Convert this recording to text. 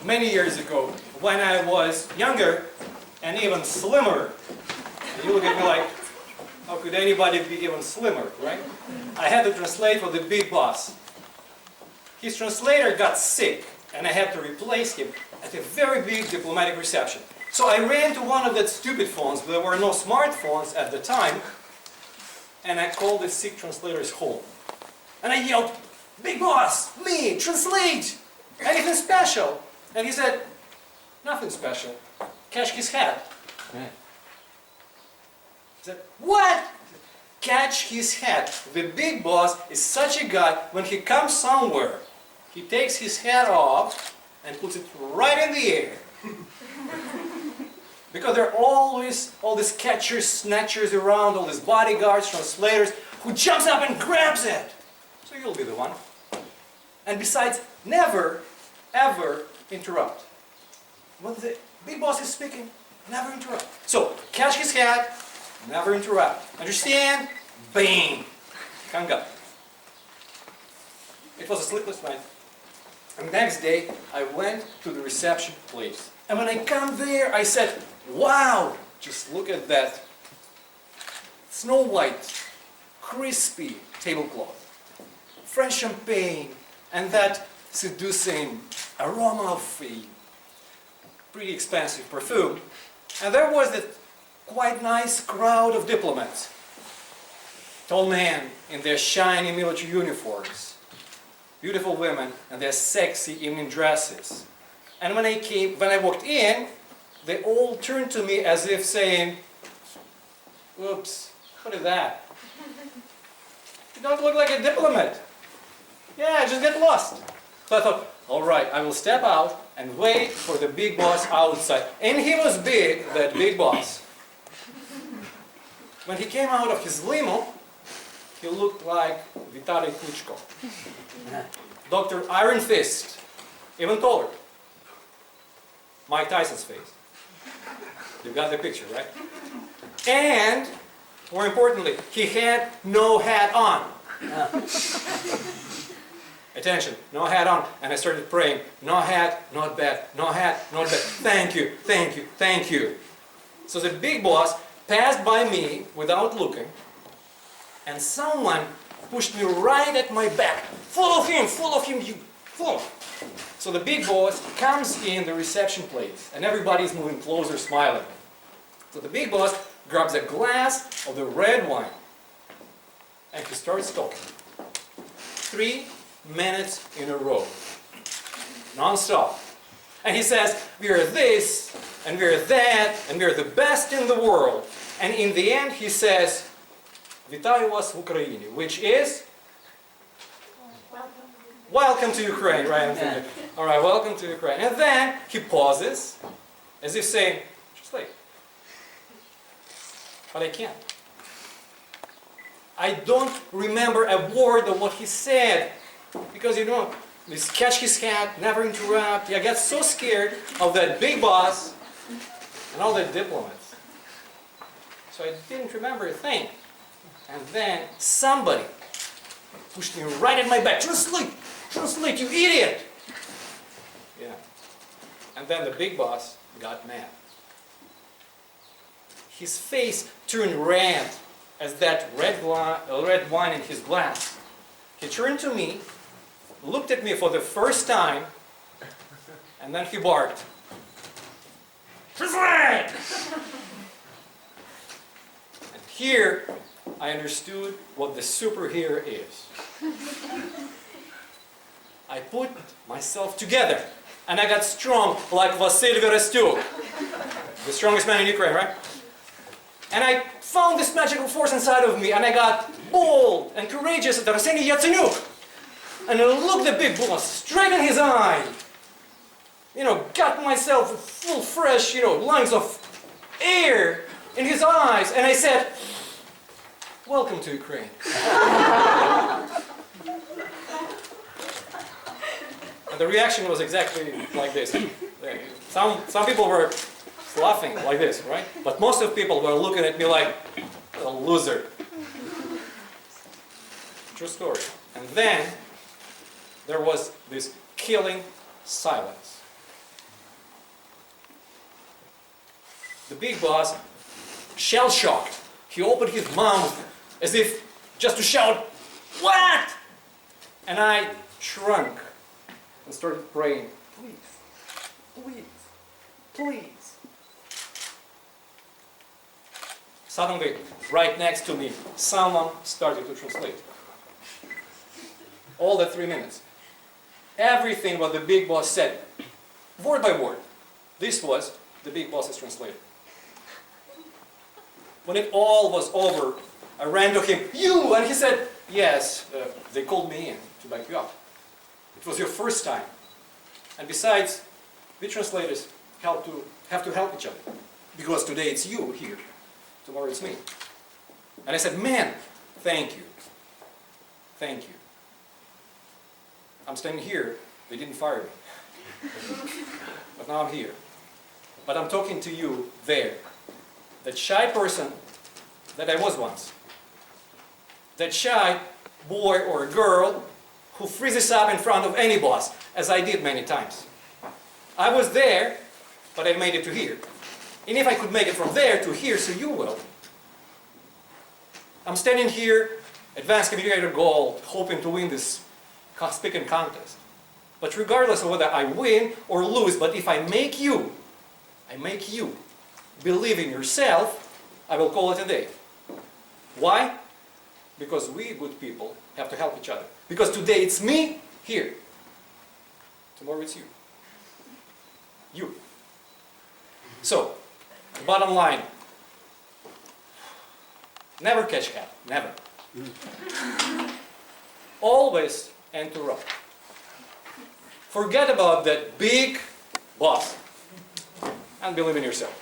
many years ago, when I was younger and even slimmer. You look at me like, how could anybody be even slimmer, right? I had to translate for the big boss. His translator got sick, and I had to replace him at a very big diplomatic reception. So I ran to one of the stupid phones, there were no smartphones at the time, and I called the sick translator's home. And I yelled, "Big boss, me, translate! Anything special?" And he said, "Nothing special. Catch his hat." I said, "What?" Catch his hat. The big boss is such a guy, when he comes somewhere, he takes his hat off and puts it right in the air. Because there are always all these catchers, snatchers around, all these bodyguards, translators, who jumps up and grabs it. So you'll be the one. And besides, never, ever interrupt. When the big boss is speaking, never interrupt. So, catch his hat, never interrupt. Understand? Bang! Hang up. It was a sleepless night. And next day, I went to the reception place. And when I come there, I said, "Wow! Just look at that snow white, crispy tablecloth. French champagne, and that seducing aroma of a pretty expensive perfume." And there was that quite nice crowd of diplomats. Tall men in their shiny military uniforms. Beautiful women in their sexy evening dresses. And when I walked in, they all turned to me as if saying, "Oops, what is that? You don't look like a diplomat. Yeah, just get lost." So I thought, all right, I will step out and wait for the big boss outside. And he was big, that big boss. When he came out of his limo, he looked like Vitaly Klitschko. Dr. Iron Fist, even taller. Mike Tyson's face. You got the picture, right? And, more importantly, he had no hat on. Attention, no hat on. And I started praying, no hat, not bad, no hat, not bad. Thank you, thank you, thank you. So the big boss passed by me without looking, and someone pushed me right at my back. Follow him, you fool. So the big boss comes in the reception place, and everybody's moving closer, smiling. So the big boss grabs a glass of the red wine, and he starts talking. 3 minutes in a row, non-stop. And he says, "We are this, and we are that, and we are the best in the world." And in the end he says, "Вітаю вас в Україні," which is, welcome to Ukraine, right? All right, welcome to Ukraine. And then he pauses, as if saying, just like, but I can't. I don't remember a word of what he said, because you know, this catch his hat, never interrupt. I got so scared of that big boss and all the diplomats. So I didn't remember a thing. And then somebody pushed me right at my back. Translate, you idiot! Yeah. And then the big boss got mad. His face turned red as that red wine in his glass. He turned to me, looked at me for the first time, and then he barked. Translate! And here I understood what the superhero is. I put myself together, and I got strong like Vasil Verestyuk, the strongest man in Ukraine, right? And I found this magical force inside of me, and I got bold and courageous at Arsenii Yatsenyuk. And I looked the big boss straight in his eye. You know, got myself full fresh, lungs of air in his eyes, and I said, "Welcome to Ukraine." And the reaction was exactly like this. Some people were laughing like this, right? But most of people were looking at me like a loser. True story. And then there was this killing silence. the big boss, shell-shocked. He opened his mouth as if just to shout, "What?" And I shrunk and started praying, "Please, please, please." Suddenly, right next to me, someone started to translate. All the 3 minutes. Everything what the big boss said, word by word, this was the big boss's translator. When it all was over, I ran to him, "You!" And he said, "Yes, they called me in to back you up. It was your first time. And besides, we translators have to help each other. Because today it's you here, tomorrow it's me." And I said, "Man, thank you. Thank you. I'm standing here, they didn't fire me. But now I'm here. But I'm talking to you there. That shy person that I was once. That shy boy or girl who freezes up in front of any boss, as I did many times. I was there, but I made it to here. And if I could make it from there to here, so you will. I'm standing here, advanced communicator gold, hoping to win this speaking contest. But regardless of whether I win or lose, but if I make you believe in yourself, I will call it a day. Why? Because we good people have to help each other. Because today it's me here. Tomorrow it's you. You. So, the bottom line, never catch hell. Never. Always interrupt. Forget about that big boss and believe in yourself.